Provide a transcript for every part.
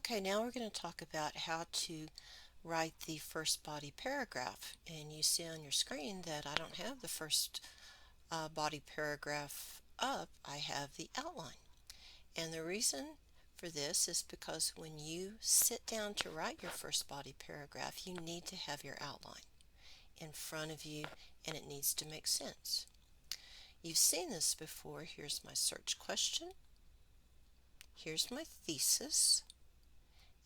Okay, now we're going to talk about how to write the first body paragraph. And you see on your screen that I don't have the first body paragraph up, I have the outline. And the reason for this is because when you sit down to write your first body paragraph, you need to have your outline in front of you and it needs to make sense. You've seen this before. Here's my search question. Here's my thesis.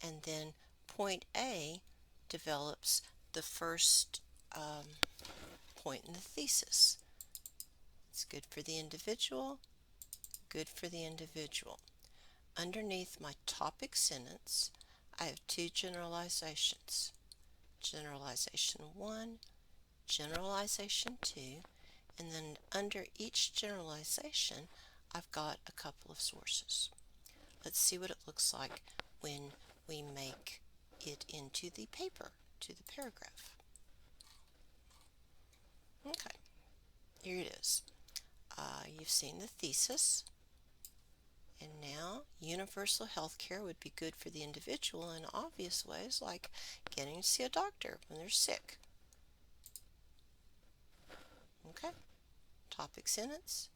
And then point A develops the first point in the thesis. It's good for the individual, good for the individual. Underneath my topic sentence, I have two generalizations. Generalization 1, generalization 2, and then under each generalization, I've got a couple of sources. Let's see what it looks like when we make it into the paper, to the paragraph. Okay, here it is. You've seen the thesis, and now universal health care would be good for the individual in obvious ways like getting to see a doctor when they're sick. Okay, topic sentence,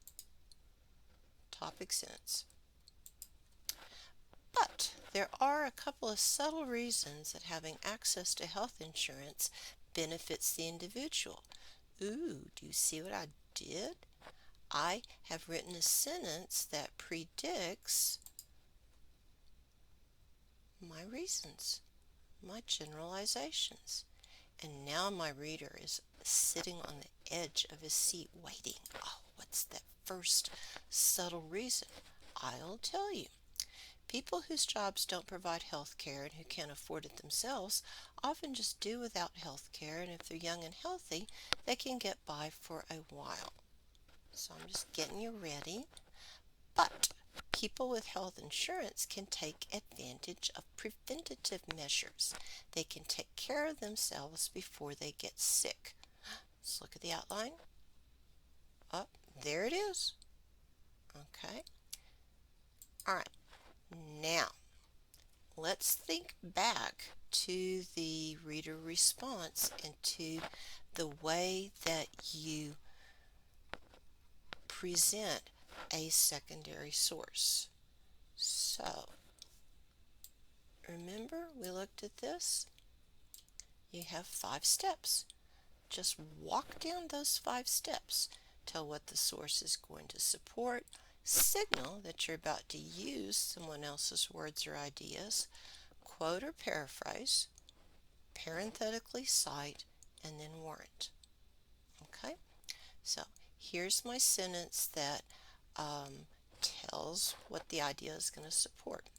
topic sentence. But there are a couple of subtle reasons that having access to health insurance benefits the individual. Ooh, do you see what I did? I have written a sentence that predicts my reasons, my generalizations. And now my reader is sitting on the edge of his seat waiting. Oh, what's that first subtle reason? I'll tell you. People whose jobs don't provide health care and who can't afford it themselves often just do without health care, and if they're young and healthy, they can get by for a while. So I'm just getting you ready. But people with health insurance can take advantage of preventative measures. They can take care of themselves before they get sick. Let's look at the outline. Oh, there it is. Okay. All right. Now, let's think back to the reader response and to the way that you present a secondary source. So, remember we looked at this? You have 5 steps. Just walk down those 5 steps. Tell what the source is going to support. Signal that you're about to use someone else's words or ideas. Quote or paraphrase. Parenthetically cite, and then warrant. Okay? So here's my sentence that tells what the idea is going to support.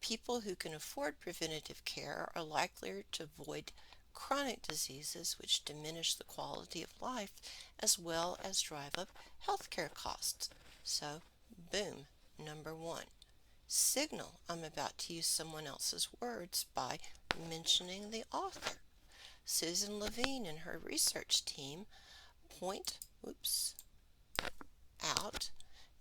People who can afford preventative care are likelier to avoid chronic diseases which diminish the quality of life as well as drive up healthcare costs. So, boom, number 1. Signal I'm about to use someone else's words by mentioning the author. Susan Levine and her research team point out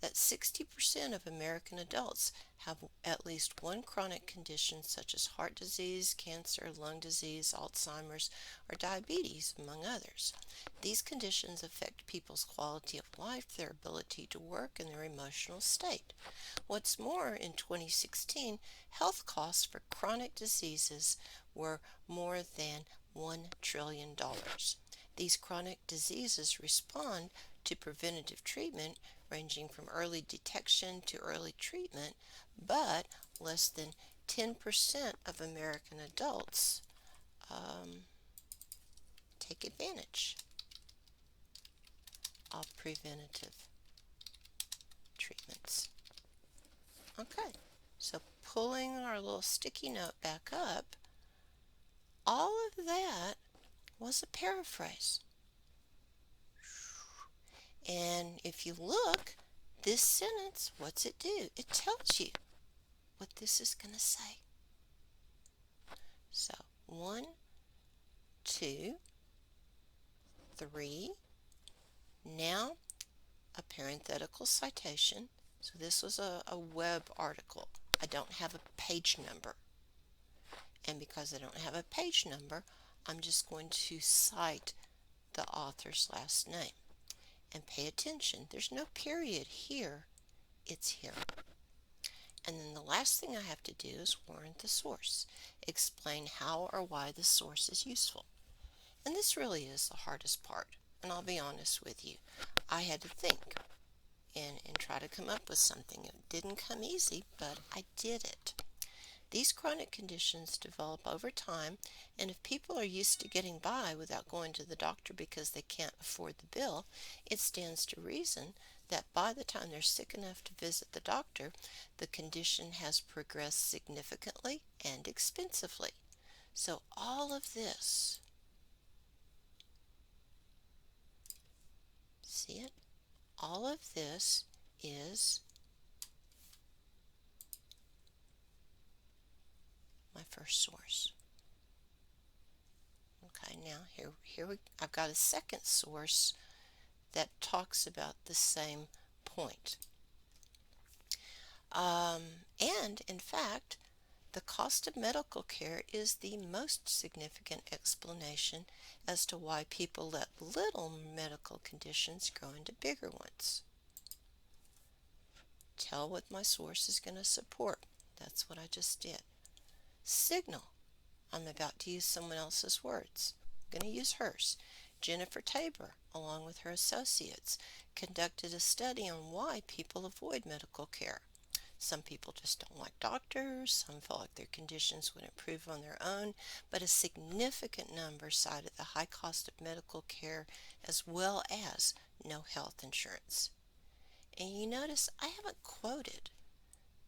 that 60% of American adults have at least one chronic condition such as heart disease, cancer, lung disease, Alzheimer's, or diabetes, among others. These conditions affect people's quality of life, their ability to work, and their emotional state. What's more, in 2016, health costs for chronic diseases were more than $1 trillion. These chronic diseases respond to preventative treatment ranging from early detection to early treatment, but less than 10% of American adults take advantage of preventative treatments. Okay, so pulling our little sticky note back up, all of that was a paraphrase. And if you look, this sentence, what's it do? It tells you what this is going to say. So, 1, 2, 3. Now, a parenthetical citation. So this was a web article. I don't have a page number. And because I don't have a page number, I'm just going to cite the author's last name. And pay attention, there's no period here, it's here. And then the last thing I have to do is warrant the source, explain how or why the source is useful. And this really is the hardest part, and I'll be honest with you. I had to think and try to come up with something. It didn't come easy, but I did it. These chronic conditions develop over time, and if people are used to getting by without going to the doctor because they can't afford the bill, it stands to reason that by the time they're sick enough to visit the doctor, the condition has progressed significantly and expensively. So all of this, see it? All of this is my first source. Okay, now I've got a second source that talks about the same point. And in fact, the cost of medical care is the most significant explanation as to why people let little medical conditions grow into bigger ones. Tell what my source is going to support. That's what I just did. Signal. I'm about to use someone else's words. I'm going to use hers. Jennifer Tabor, along with her associates, conducted a study on why people avoid medical care. Some people just don't like doctors, some feel like their conditions would improve on their own, but a significant number cited the high cost of medical care as well as no health insurance. And you notice I haven't quoted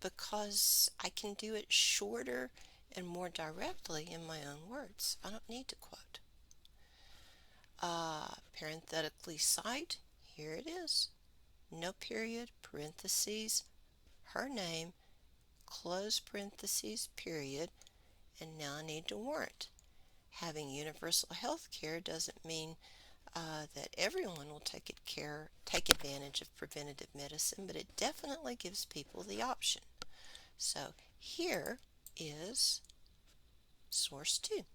because I can do it shorter and more directly in my own words. I don't need to quote. Parenthetically cite, here it is. No period, parentheses, her name, close parentheses, period, and now I need to warrant. Having universal health care doesn't mean that everyone will take advantage of preventative medicine, but it definitely gives people the option. So here is source 2.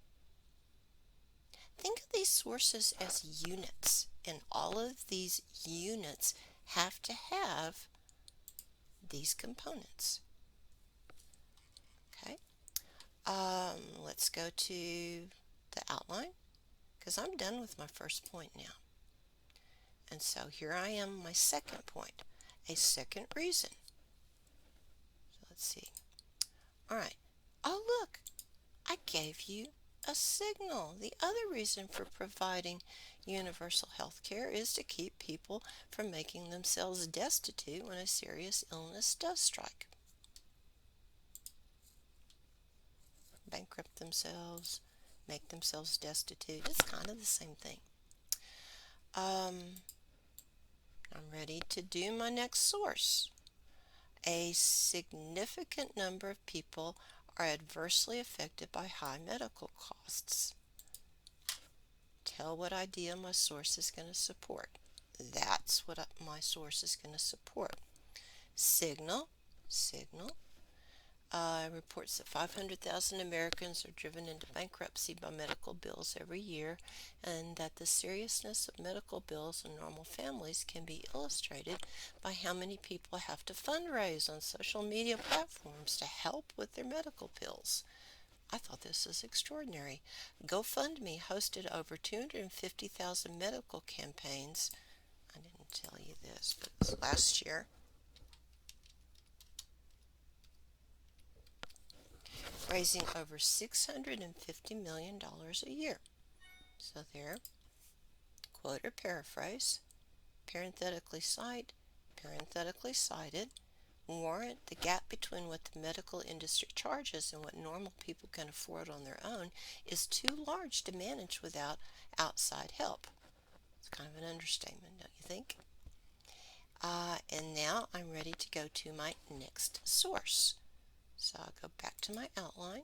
Think of these sources as units, and all of these units have to have these components. Okay, let's go to the outline because I'm done with my first point now. And so here I am, my second point, a second reason. So let's see. All right. Oh, look, I gave you a signal. The other reason for providing universal health care is to keep people from making themselves destitute when a serious illness does strike. Bankrupt themselves, make themselves destitute. It's kind of the same thing. I'm ready to do my next source. A significant number of people are adversely affected by high medical costs. Tell what idea my source is going to support. That's what my source is going to support. Signal reports that 500,000 Americans are driven into bankruptcy by medical bills every year, and that the seriousness of medical bills in normal families can be illustrated by how many people have to fundraise on social media platforms to help with their medical bills. I thought this was extraordinary. GoFundMe hosted over 250,000 medical campaigns. I didn't tell you this, but it was last year. Raising over $650 million a year. So there, quote or paraphrase, parenthetically cite, parenthetically cited, warrant. The gap between what the medical industry charges and what normal people can afford on their own is too large to manage without outside help. It's kind of an understatement, don't you think? And now I'm ready to go to my next source. So I'll go back to my outline,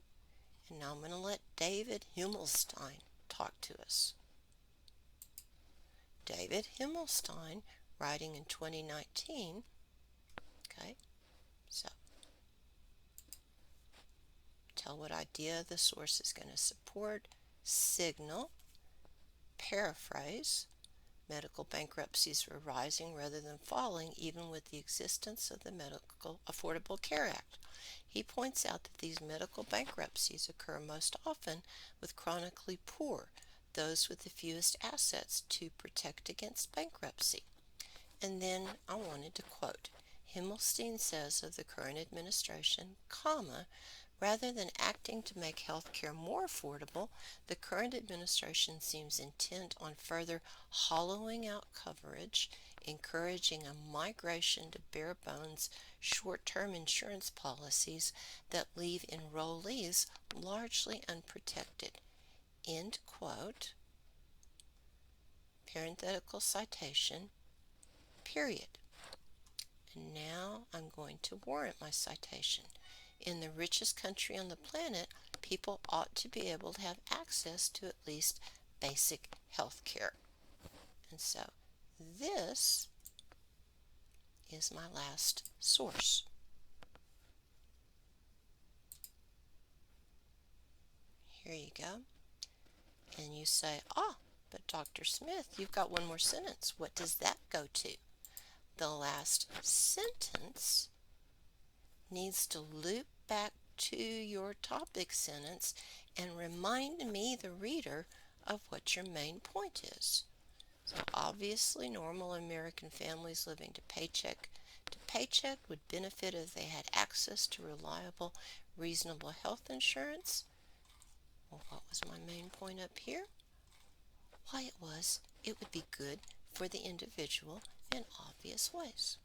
and now I'm going to let David Himmelstein talk to us. David Himmelstein, writing in 2019, okay, so tell what idea the source is going to support, signal, paraphrase. Medical bankruptcies were rising rather than falling, even with the existence of the Medical Affordable Care Act. He points out that these medical bankruptcies occur most often with chronically poor, those with the fewest assets to protect against bankruptcy. And then I wanted to quote, Himmelstein says of the current administration, comma, rather than acting to make health care more affordable, the current administration seems intent on further hollowing out coverage, encouraging a migration to bare bones short-term insurance policies that leave enrollees largely unprotected. End quote. Parenthetical citation, period. And now I'm going to warrant my citation. In the richest country on the planet, people ought to be able to have access to at least basic health care. And so this is my last source. Here you go. And you say, but Dr. Smith, you've got one more sentence. What does that go to? The last sentence needs to loop back to your topic sentence and remind me, the reader, of what your main point is. So obviously normal American families living to paycheck would benefit if they had access to reliable, reasonable health insurance. Well, what was my main point up here? Why, it would be good for the individual in obvious ways.